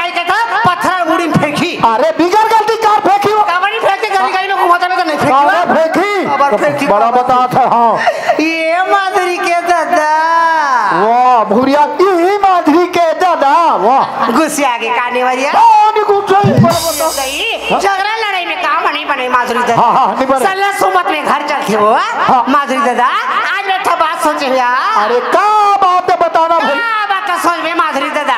जाए के था पत्थर उड़ी फेंकी। अरे बिगर गलती कार फेंकी हो कावड़ी फेंकी गली गली में घुमाता में तो नहीं फेंकी बड़ा बता था। हाँ ये माधुरी के दादा वाह भूरिया ये माधुरी के दादा वाह गुस्से आगे काने वालिया झगड़ा लड़ाई में काम नहीं बने माधुरी दादा। हाँ सल्ला सुमत में घर चलते हो माधुरी दादा आज बैठा बात सोचे यार। अरे क्या बात है बताना भाई बात सोच में माधुरी दादा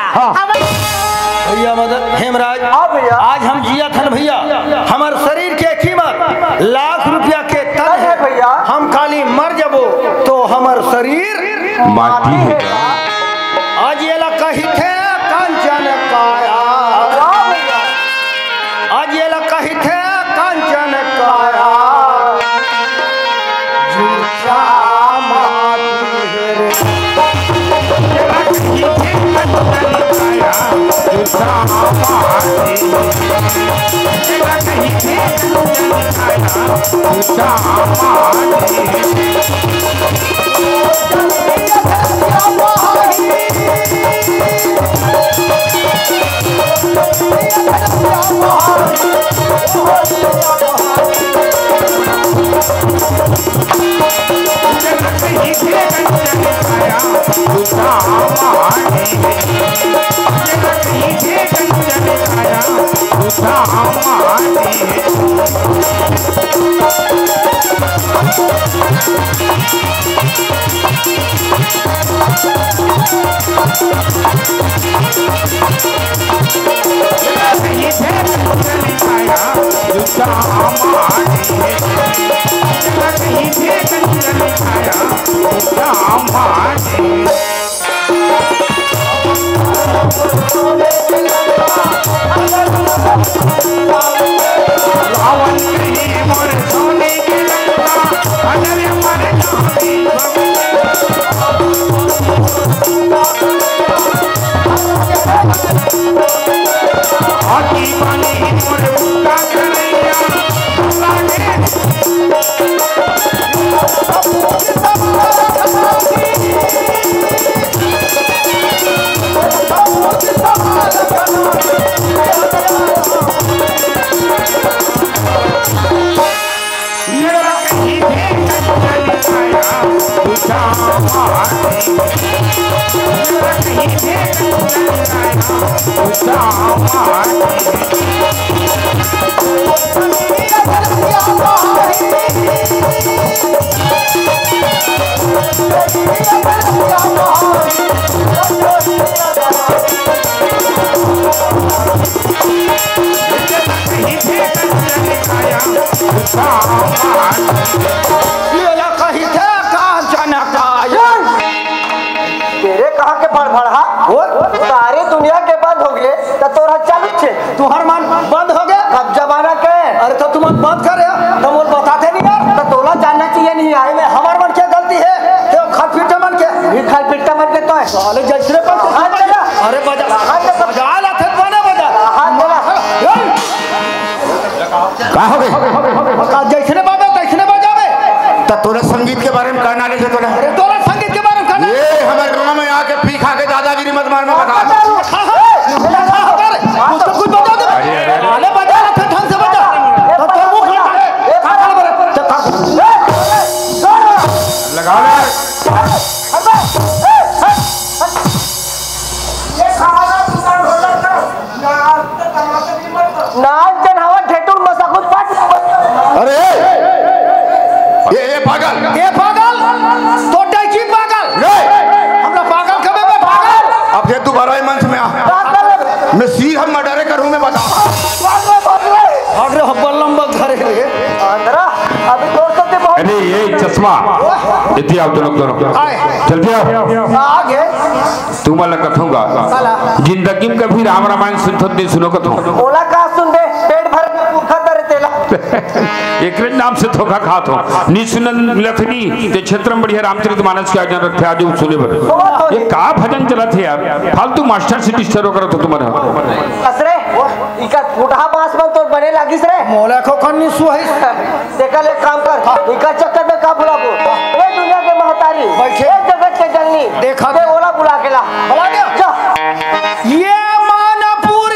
भैया मदन हेमराज आज हम जिया थन भैया हमार शरीर के कीमत लाख रुपया के तन है भैया। हम खाली मर जबो तो हमार शरीर माटी है। आज ये ला कही थे कंचन काया आज ये ला कही थे कंचन काया झूठा माटी है रे सारी दुनिया के बंद हो गए तो तोरा चालू छे तुहर मन बंद हो गया कब जमाना के। अरे तो तुम बंद कर तुम बताते नहीं यार तो तोला जानना चाहिए नहीं आए में हमार मन क्या गलती है तो खटपिटा मन के भी खटपिटा मन के तो है साले जैसे पर अरे बजा बजा लाथे बना बजा का हो गए जैसे बाबा तैसे बजावे तो तोरा संगीत के बारे में कहना नहीं है तोरा। अरे तोरा संगीत के बारे में कहना ये हमारे गांव में आके पी खा के दादागिरी मत मार में बता कुछ बता दे अरे बजा लाथे ढंग से बजा तो तो मुंह लगा ले नाच जनावा ठेठुर मसाकुत पाट। अरे ये पागल तो डैची पागल हमरा पागल कबे में पागल अब फिर दोबारा मंच में आ मैं सीर हम मर्डर करूं मैं बता अरे बल्लम घरे रे अंदरा अभी तोड़ सकते बहुत अरे ये चश्मा इतनी आप दोनों चल जाओ आगे तू मला कथूंगा जिंदगी में कभी राम रामायण सुनते सुनो कथू ओला का सुन दे पेट भर भूखा तर तेला एक नाम से धोखा खात हो निसुनल लथनी ते क्षेत्र में बढ़िया रामचरितमानस के आज्ञा रखे आज सुने बर ये का भजन चला थे यार फालतू मास्टर से डिस्टर्ब करत हो तुम्हारा असरे इका फुटहा बांस में तो बने लागिस रे मोला को खन्नी सुहई देखल एक काम कर इका चक्कर में का बुलाबो ए दुनिया के महतारी बैठे जगत के जननी देखा दे ओला बुला के ला बुला गया ये मानपुर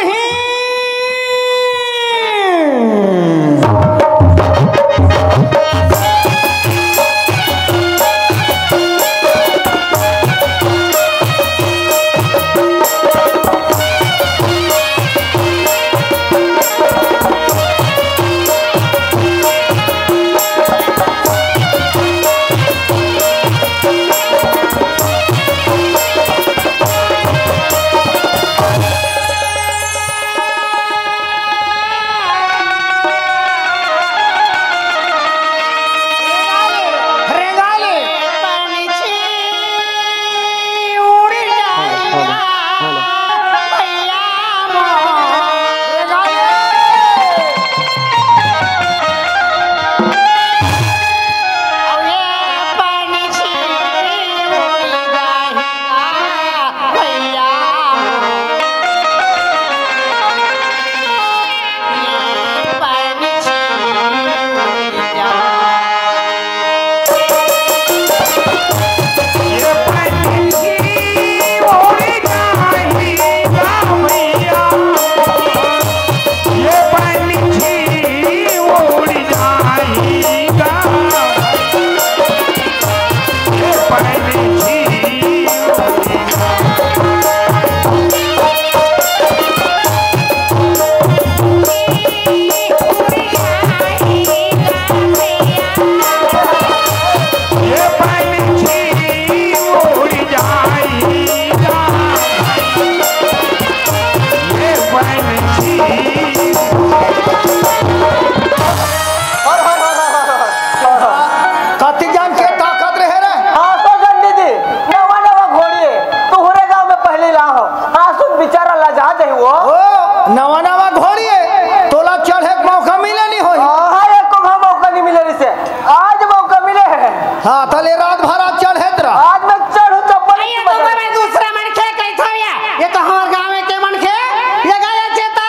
नवा नवा घोड़ी है तोला चढ़े के मौका मिले नहीं होई। एक को मौका नहीं मिले इसे, आज मौका मिले है। हाँ तले रात भर आज चढ़े तेरा। आज मैं चढ़ू चप्पल ये तो मैं दूसरा मन खे कही था ये तो हमारे गांव में के मन खे ये गाया चेता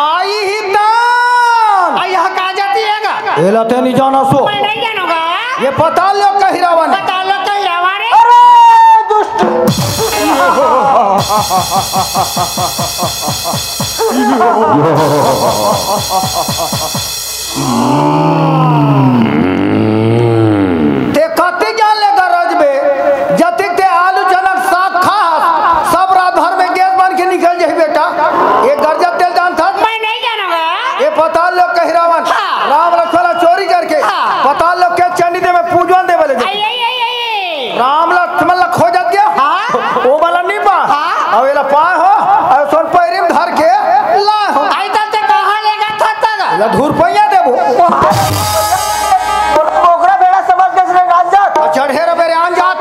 आई ही तान आई यह का जाती हैगा एला ते नहीं जाना सो मैं नहीं जानूंगा ये पता लो कहिरावा ने बता लो कहीं हमारे अरे दुष्ट ते कति ज्ञान लेकर रजबे जतिक ते आलू चनक साग खास सब रात भर में गैस बन के निकल जाई बेटा। ये गर्जा तेल जान था मैं नहीं जानूंगा ये पता लो कहिरावन हाँ। राम लक्ष्मण चोरी करके हाँ। पता लो के चंडी दे में पूजवन दे वाले आई आई आई आई राम लक्ष्मण ला खो जात गया हाँ। वो वाला नहीं पा हाँ। अब एला पा हो और सोन पैरी में धर के ला हो आई तब से कहां लेगा था तक ला धूर पैया देबो पोखरा बेड़ा समझ के इसने नाच जात चढ़े रे बेरे आन जात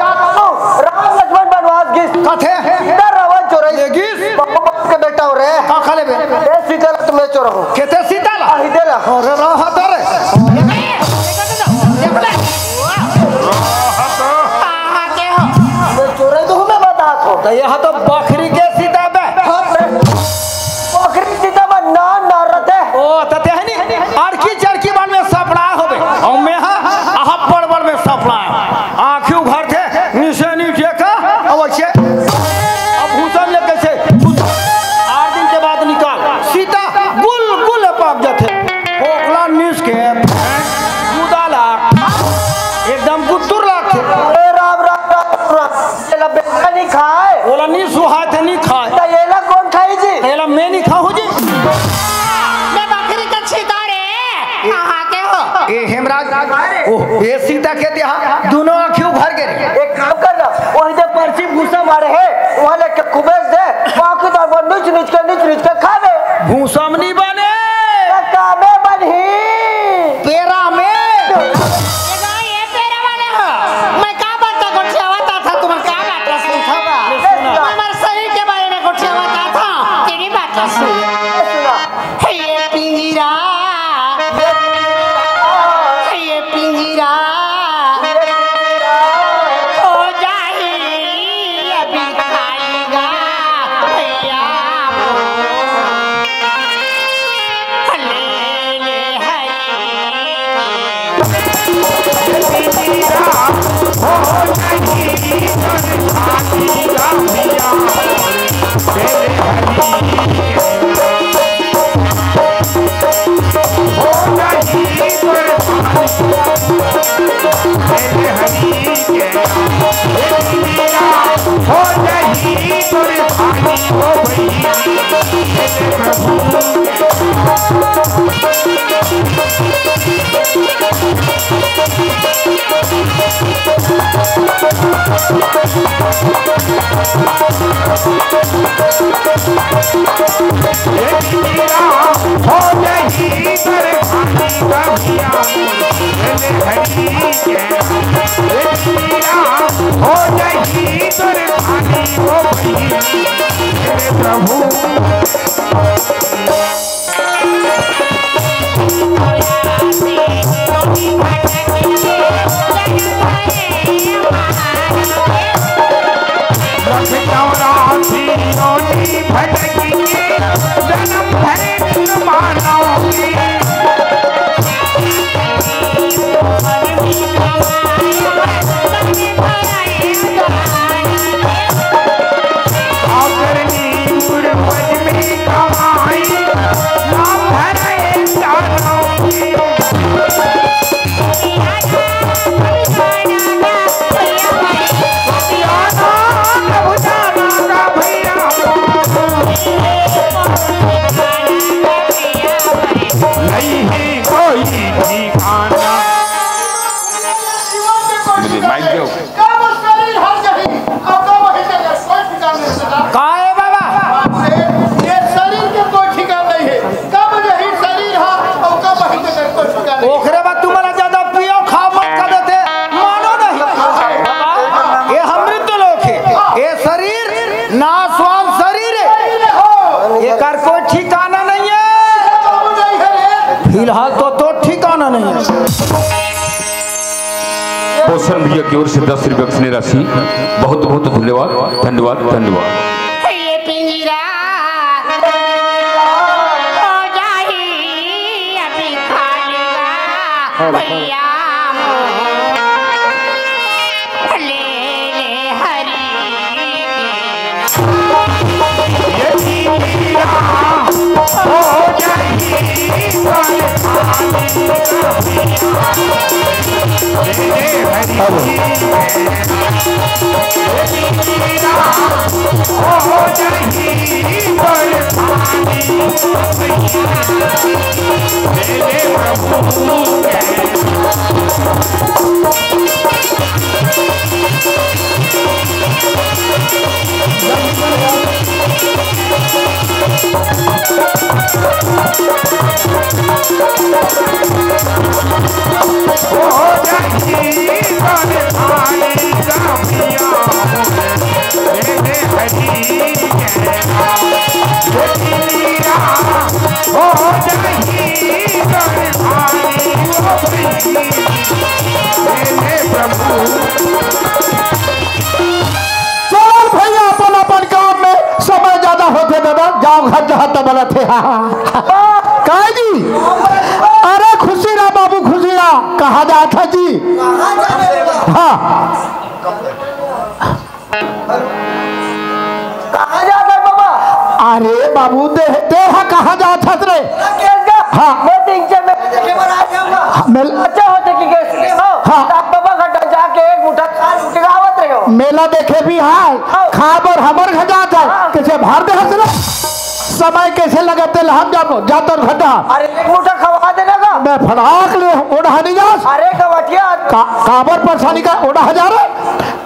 राम लक्ष्मण बनवास गिस कथे इधर रावण चोरई ये गिस बाप के बेटा हो रे का खले बे ए सीता तुम्हें चोर हो केते सीता ला आ हिदेला अरे रहा तरे मैं चोरई तो मैं बता को तो यह तो बकरी के सीता बे पोखरी सीता में ना नरते ओ तते है नी अड़की चरकी बन में सपड़ा होबे और में हा आहा पड़बड़ में सपड़ा आंखों भर थे नीचे नीचे का अवश्य अब भूषण ले कैसे 8 दिन के बाद निकाल सीता गुल गुल पाक जाते पोखला नीस के गुदाला एकदम गुत्तुर लागते ए राम राम राम राम एला बेटा नहीं खाए बोला नी सुहाते नहीं खाए तो एला कौन खाई जी एला मैं नहीं खाऊं जी मैं बकरी का छितारे कहां के हो ए हेमराज ओ ये सीता के दिया दोनों आंखों भर गए एक काम कर ना वही दे पर्ची भूसा मारे है वहां लेके कुबेस दे बाकी तो वो नीच के खा दे भूसमनी बने कामे बनही पेरा में ये तेरे वाले हो मैं का बात गोठियावता था तुम्हें का बात सुन था हमारे शरीर के बारे में गोठियावता था तेरी बात सुन सुना ये पिंजरा ये पिंजरा हो जाए अभी खाएगा भैया ले ले कमा फिलहाल तो ठिकाना नहीं है। पोषण भैया की ओर से 10 रुपये की राशि, बहुत बहुत धन्यवाद धन्यवाद धन्यवाद। ये पिंजरा हो जाही अभी खालेगा भैया ले ले हरी हो थे। हाँ जी, अरे खुशी रहा बाबू, खुशी रहा। कहा जा था जी? हाँ कहा जाता है बाबा? अरे बाबू देहा कहा जा था रे? हाँ मैं दिन से अच्छा होते कि हाँ बाबा घटा जाके एक मुठा टिकावत रहे हो। मेला देखे भी है खाबर हमर घटा था कैसे भार दे हंसना समय कैसे लगाते हम जानो जातर घटा। अरे एक मुठा खवा देना का मैं फड़ाक ले ओढ़ा नहीं जा। अरे कवटिया काबर परेशानी का ओढ़ा हजार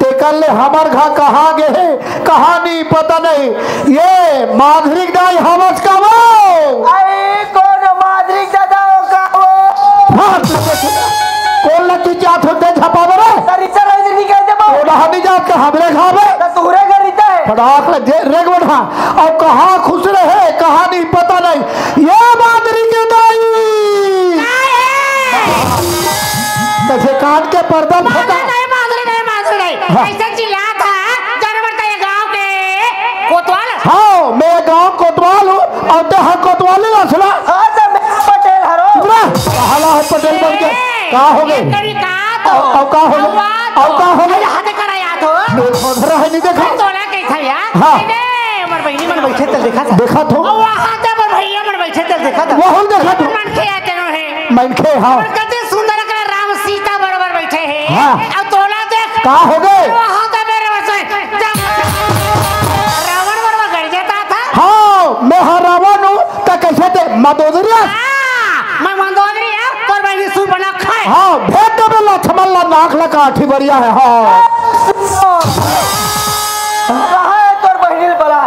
ते कर ले हमार घा कहाँ गए कहानी पता नहीं। ये माधुरी दाई हमस का वो अरे कौन माधुरी दादा का वो कौन लगी जात होते झपा बरे तरीका नहीं कहते बाबू ओढ़ा नहीं जात का हमरे खावे तूरे करीता है फटाक ले रेग बढ़ा और कहाँ खुश रहे कहानी पता नहीं। ये माधुरी के दाई कैसे कान के पर्दा फटा ऐसा चिल्ला था जानवर का ये गांव के कोतवाल। हाँ मैं गांव कोतवाल हूँ और ते हर कोतवाल ही असला। हाँ तो मैं पटेल हरो कहाला है पटेल बन के कहाँ हो गए और कहाँ हो गए और कहाँ हो गए हाथ करा याद हो देखो है नहीं देखा तोला कैसा यार। हाँ मर बहनी मन बैठे तल देखा था देखा तो वहां तक मर भैया मन बैठे तल देखा था वो हम देखा तो मन के आते नो है मनखे। हाँ और कितने सुंदर कर राम सीता बराबर बैठे हैं। हाँ। अब तोला देख कहाँ हो गए वहां तक मेरे बस रावण बराबर गड़ जाता था। हाँ मैं हाँ रावण हूँ तो कैसे थे मदोदरिया मैं मंदोदरी है और बहनी सुन बना खाए। हाँ भेद दे बेला छमल्ला नाक लगा आठी बरिया है। हाँ कहाँ है तोर बहनी बड़ा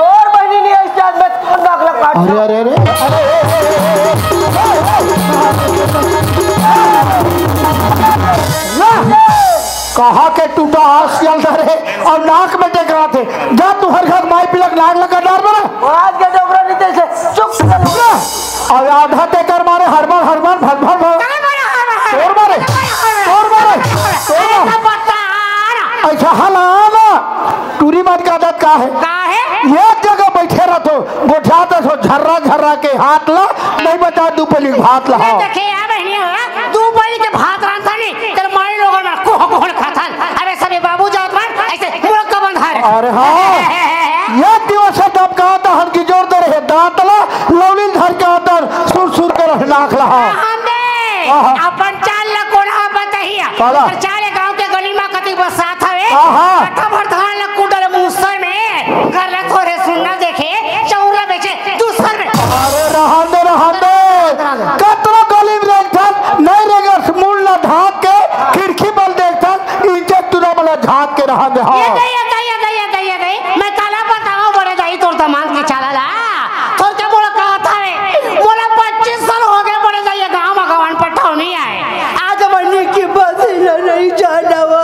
और बहनी नहीं है इस जात में दाखला काट अरे अरे अरे कहा के टूटा आस चल रहे और नाक में देख रहा थे जा तू हर घर माई पिलक नाक लगा डाल बना आज के डोबरा नीचे से चुप और आधा ते कर मारे हरमन हरमन भर भर भर तोड़ मारे तोड़ मारे तोड़ मारे अच्छा हलाना टूरी मार का आदत का है एक जगह बैठे रहो गोठाते सो झर्रा झर्रा के हाथ ला नहीं बता दू पली भात ला। देखे यार बहनी हो दू पली के भात रांधा नहीं तेरे मारे लोगों में कोह कोह खाता। अरे सभी बाबू जात मान ऐसे मुड़ का बंधा है। अरे हाँ एक दिवस से दब का आता हन की जोर दे रहे दांत ला लौली धर के आता सुर सुर कर नाक ला। अपन चाल ला कोना बताइए पर चाले गांव के गली में कति बसात हवे कथा भर धान ला कुडल मुसर में घर ला थोड़े सुनना देखे चौरा बेचे दूसर में। अरे रहन दे कतरा गली में देखता नहीं रेगा मूल ला ढाक के खिड़की बल देखता इंचे तुरा वाला झांक के रहन दे। हाँ ये गई मैं काला बताऊं बड़े दाई तोर तमाम के चाला ला तोर के बोला कहा था रे बोला 25 साल हो गए बड़े दाई गांव में गवान पठाव नहीं आए आज बनने की बात नहीं जाना वो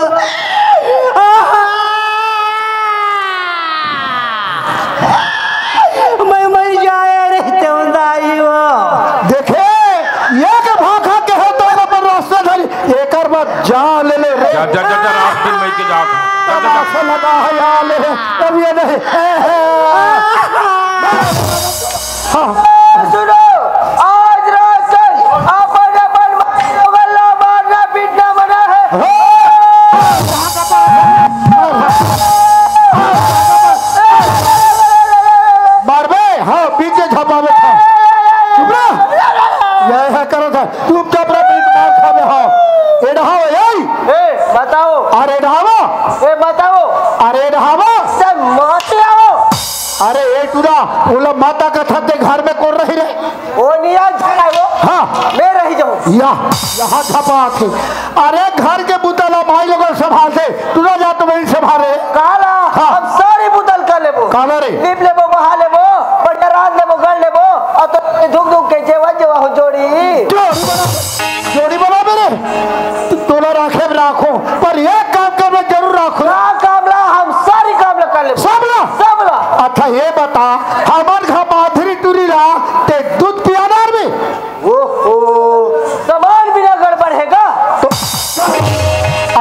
जा ले ले रे जा जा जा जा रात दिन में के जा तमाशा लगा है यार ले अब ये नहीं सुनो आज रात तक अपन अपन गल्ला मारना पीटना बना है। मार बे हाँ पीछे झपा में था चुप रहा यह है करो था चुप चाप रहा पीट मार खा में हाँ एडहावा यही बताओ अरे एडहावा बताओ अरे एडहावा सब माते आओ। अरे ए टूरा बोला माता का छत घर में कौन रही रे वो निया झड़ा वो हाँ मैं रही जाऊं यहाँ छपा थे अरे घर के बुतला भाई लोग संभालते टूरा जा तो वही संभाले काला हाँ। हम सारी बुतल कर लेबो काला रे लीप लेबो बहा लेबो बढ़िया रात लेबो गड़ लेबो और तो धुक धुक के जेवा हो जोड़ी जोड़ी बना मेरे तोला राखे राखो पर एक काम करना जरूर राखो कामला हम सारी कामला कर लेबो सबला सबला। अच्छा ये बता हमार घर माधुरी टूरी रहा ते दूध पियाना में ओहो सामान बिना गड़बड़ हैगा तो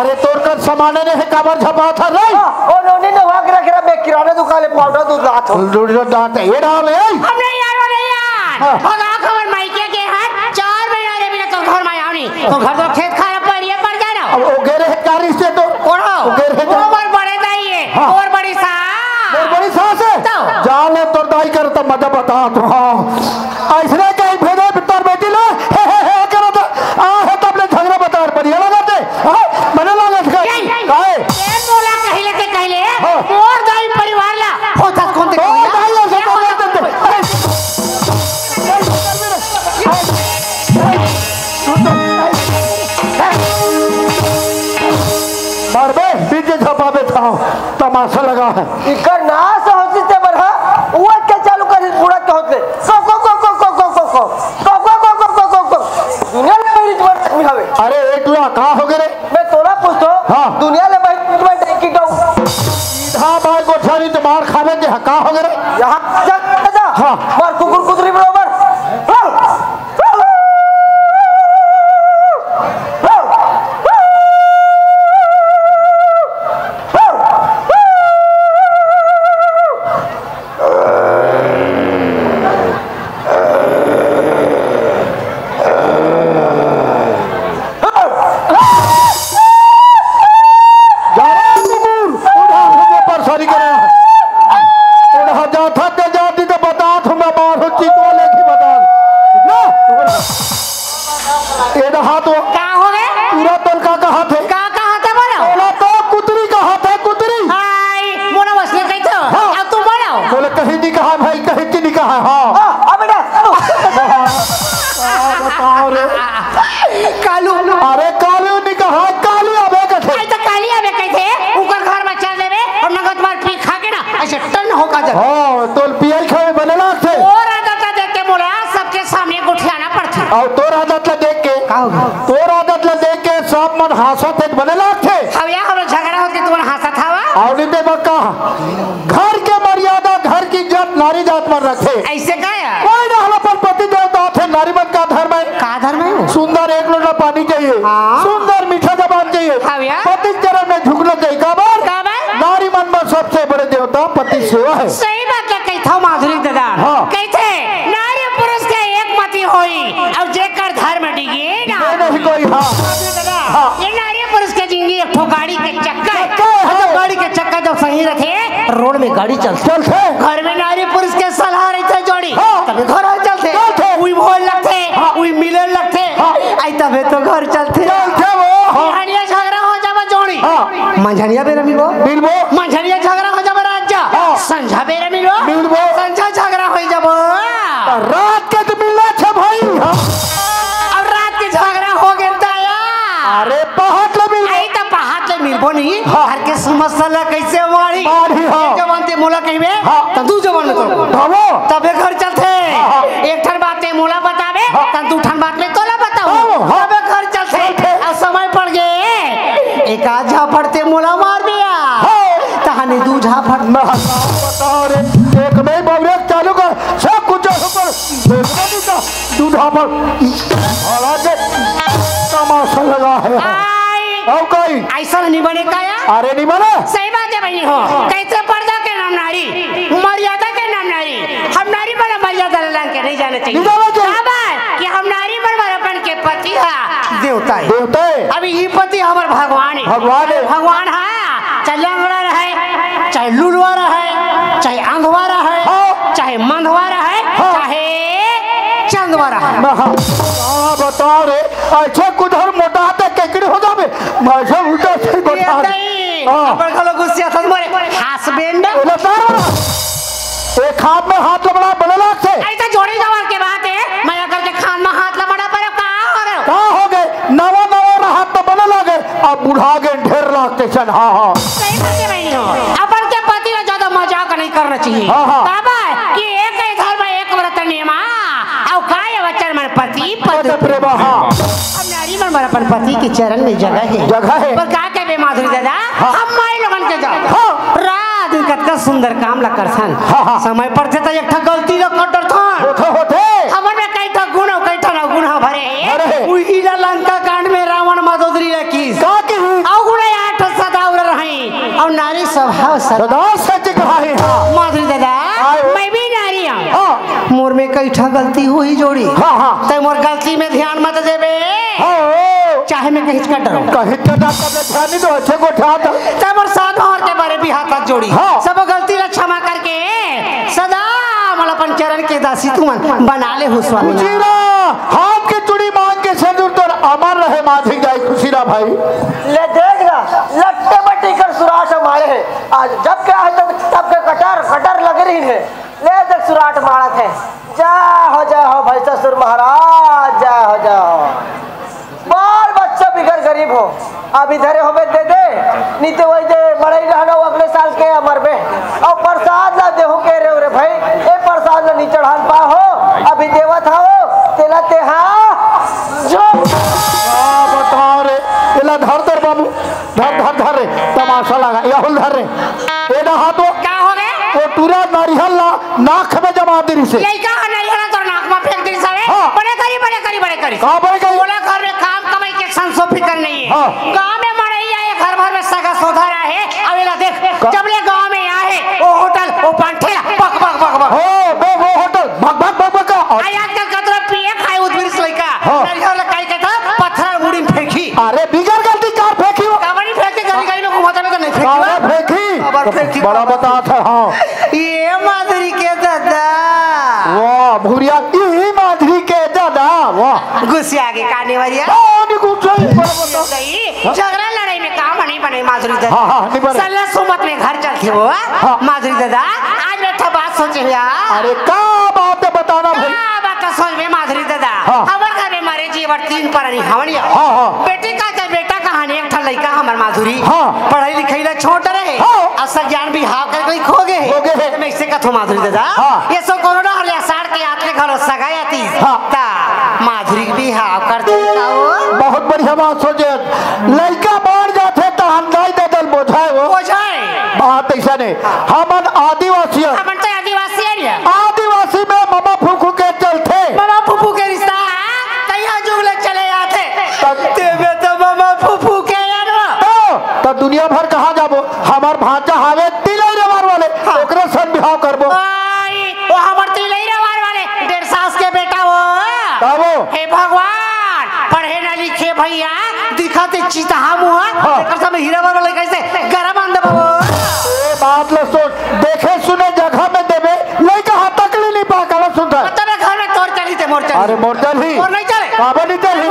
अरे तोर कर सामान ने है काबर झपा था रे और उन्होंने नवा के रख रहा मैं किराने दुकान में पाउडर दूध लाता हूं दूध डांटे ये डाल है हमने यार वाले यार भगा खबर माइके के हाथ 4 महीना रे बिना तो घर में आउनी तो घर तो खेत खाना पड़िए पड़ जाए ना अब वो गेरे है कारी से तो ओढ़ो वो बार बड़े दाई है और बड़ी सा और बड़ी सांस है जाले तो दाई कर तो मजा बता तो हां ऐसने कहीं भेदे पितर बेटी लो हे करो तो आ है तब ले झगड़ा बता बढ़िया लगाते हां मने लगा काहे ए बोला कहले और दाई परिवार ला होता कौन ते ओ दाई ऐसे तो देते मार बे बीजे झपा पे था तमाशा लगा है इकर ना से होती ते बरहा वो के चालू कर पूरा के होते को दुनिया में मेरी जबर में हवे अरे एक ला कहां हो गए रे मैं तोरा पूछतो हाँ। दुनिया ले भाई की कहूं सीधा भाई गोठारी तो मार खावे के कहां हो गए रे यहां जा हाँ। मार कुकुर कुतरी बराबर और तोर आदत ला देख के सब मन हासत है बने लागथे अब या हम झगड़ा होके तुम हासत हवा और नहीं बक्का घर के मर्यादा घर की इज्जत नारी जात पर रखे ऐसे का है कोई ना हला पर पति देवता थे नारी मत का धर्म है सुंदर एक लोटा पानी चाहिए सुंदर मीठा जबान चाहिए पति चरण में झुकना चाहिए काबर नारी मन में सबसे बड़े देवता पति सेवा है सही बात है कहता माधुरी दादा कहते नारी पुरुष के एक मति होई और जेकर धर्म डिगे ना नहीं कोई ये नारी पुरुष के जिंदगी एक ठो गाड़ी के चक्कर गाड़ी के चक्कर जब सही रखे रोड में गाड़ी चलते घर में नारी पुरुष के सलाह रहते जोड़ी तभी घर चलते उई बोल लगते उई मिलन लगते आई तबे तो घर चलते हनिया झगड़ा हो जाबा जोड़ी मंझनिया बेरा मिलबो मंझनिया झगड़ा हो जाबा राजा संझा बेरा मिलबो संझा झगड़ा हो जाबो रात के तो मिलना छे भाई और रात के झगड़ा हो गेल ताया अरे पहाड़ ले मिल आई त पहाड़ ले मिलबो नहीं हर के समस्या कैसे मारी जवान ते मोला कहबे त दू जवान में तो तबे घर चलते एक ठन बात ते मोला बतावे त दू ठन बात में तोला बताओ तबे घर चलते और समय पड़ गए एक आध झापड़ ते मोला मार दिया तहाने दू झापड़ बताओ रे एक में बबरे चालू कर सब कुछ ऊपर देखना का दू झापड़ और आगे तमाशा लगा है ऐसा नहीं बने का यार। अरे नहीं बने। सही बात है बहनी हो। कैसे पर्दा के नाम नारी, मर्यादा के नाम नारी। हम नारी बड़ा मर्यादा लान के नहीं जाने चाहिए। कि हम नारी बड़ा अपन के पति है देवता है। देवता है। अभी ये पति हमारे भगवान है। भगवान है। भगवान है। चाहे लंगड़ा रहे, चाहे लुलवा रहे, चाहे अंधवा रहे, चाहे मंधवा रहे, चाहे चंदवा रहे। बताओ रे अच्छा कुधर मोटा हाथ केकड़ी हो जावे मैं उल्टा से बता अपन खलो गुस्सा था मोरे हस्बैंड एक हाथ में हाथ लबड़ा बने लाग से ऐसा जोड़ी जवान के बात है। मैं अगर के खान में हाथ लबड़ा पर कहां हो गए नवा नवा हाथ तो बने लागे अब बुढ़ा गए ढेर लागते सन। हां हां सही बात है बहनी हो। अपन के पति ने ज्यादा मजाक नहीं करना चाहिए। बाबा कि एक ही घर में एक व्रत नियमा और काय वचन में पति पद प्रेम। हां अब नारी में अपन पति के चरण में जगह है पर का के बे माधुरी दादा हम माई लोगन के जाओ रात कतका सुंदर काम ला करथन। समय पर से एक ठा गलती ला कर दरथन होते हमर में कई ठा गुण कई ठा गुण भरे उही ला लंका कांड में रावण मदोदरी ला की का की औ गुण 8 सदाउर रही और नारी स्वभाव सदा सच कहा है। माधुरी दादा मैं भी नारी हूं। मोर में कई ठा गलती हुई जोड़ी। ते मोर गलती में ध्यान मत देबे। चाहे मैं कहीं का डरो कहीं का ध्यान नहीं दो अच्छे को उठा दो ते मोर साथ और के बारे भी हाथ जोड़ी सब गलती ला क्षमा करके सदा अपन चरण के दासी तू बना ले हो स्वामी। खुशीरा हाथ की चूड़ी मांग के सिंदूर तो अमर रहे माधी जाए खुशीरा भाई। ले देख ना लट्टे बट्टी कर सुराट हमारे है आज जब क्या है तब के कटर लग रही है। ले देख सुराट मारत है जय हो भाई ससुर महाराज जय हो। बाल बच्चा बिगड़ गरीब हो अब इधर हो दे दे नहीं तो वही दे बड़े रहना अगले साल के अमर में और प्रसाद ला देहो के रे भाई ए प्रसाद ला नहीं चढ़ान पा हो अभी देवत हो तेला ते हां जो बताओ रे एला धर बाबू धर रे तमाशा लगा या हुल धर रे ए ना हाथो क्या हो गए वो पूरा नारियल ला नाक में जमा दे से यही कहा नारियल तो नाक में फेंक दी सारे बड़े करी कहां बड़े करी बोला घर में काम कमाई के संसो फिकर नहीं है। गांव में मड़ई आए घर भर में सगा सोधा रहे अवेला देख जबले गांव में आए वो होटल वो पंठे बक वो होटल भग आजकल कतरा पिए खाए उधर लइका नारियल काई के था पत्थर उड़ी फेंकी। अरे बिगर गलती कार फेंकी वो काबनी फेंक के गली में घुमाता में तो नहीं फेंकी बड़ा बता था। हां ये माधुरी के दादा वाह भूरिया ये माधुरी के दादा वाह गुस्से आगे काने वाली है झगड़ा लड़ाई में काम नहीं बने माधुरी दादा। सल्ला सुमत में घर चलती वो माधुरी दादा आज बैठा बात सोचे यार। अरे का बात है बताना भाई बात तो सोच में माधुरी दादा हमारे घर में मारे जीवन 3 पर नहीं हवनिया बेटी का जब बेटा कहानी एक ठा लड़का हमार माधुरी पढ़ाई लिखाई ला छोड़ रहे असल ज्ञान भी हाव कर खो गए मैं इससे कथो माधुरी दादा ये सब कोरोना हर साड़ के आते घर सगाई आती ता माधुरी भी हाव कर देता वो बहुत बढ़िया बात सोचे लड़का बाहर जाते तो अंदाज दे दल बोझाए वो बात ऐसा नहीं हमन आदिवासी आदिवासी में मामा फूफू के चलते मामा फूफू के रिश्ता तैयार जुगले चले आते तेरे तो मामा फूफू के यार तो दुनिया भर कहाँ जाबो हमार भांजा हावे तिलई रवार वाले ओकरे सन बिहाव करबो वो हमार तिलई रवार वाले 1.5 साल के बेटा वो हे भगवान पढ़े ना लिखे भैया दिखाते चिता मुआ एकर समय हीरा वाला कैसे गरम अंदर बाबू ए बात लो सोच देखे सुने जगह में देबे लइका हाथ तक नहीं पा कर सुनता मतलब घर में तोड़ चली थे मोर चली अरे मोर चली और नहीं चले बाबा नहीं चली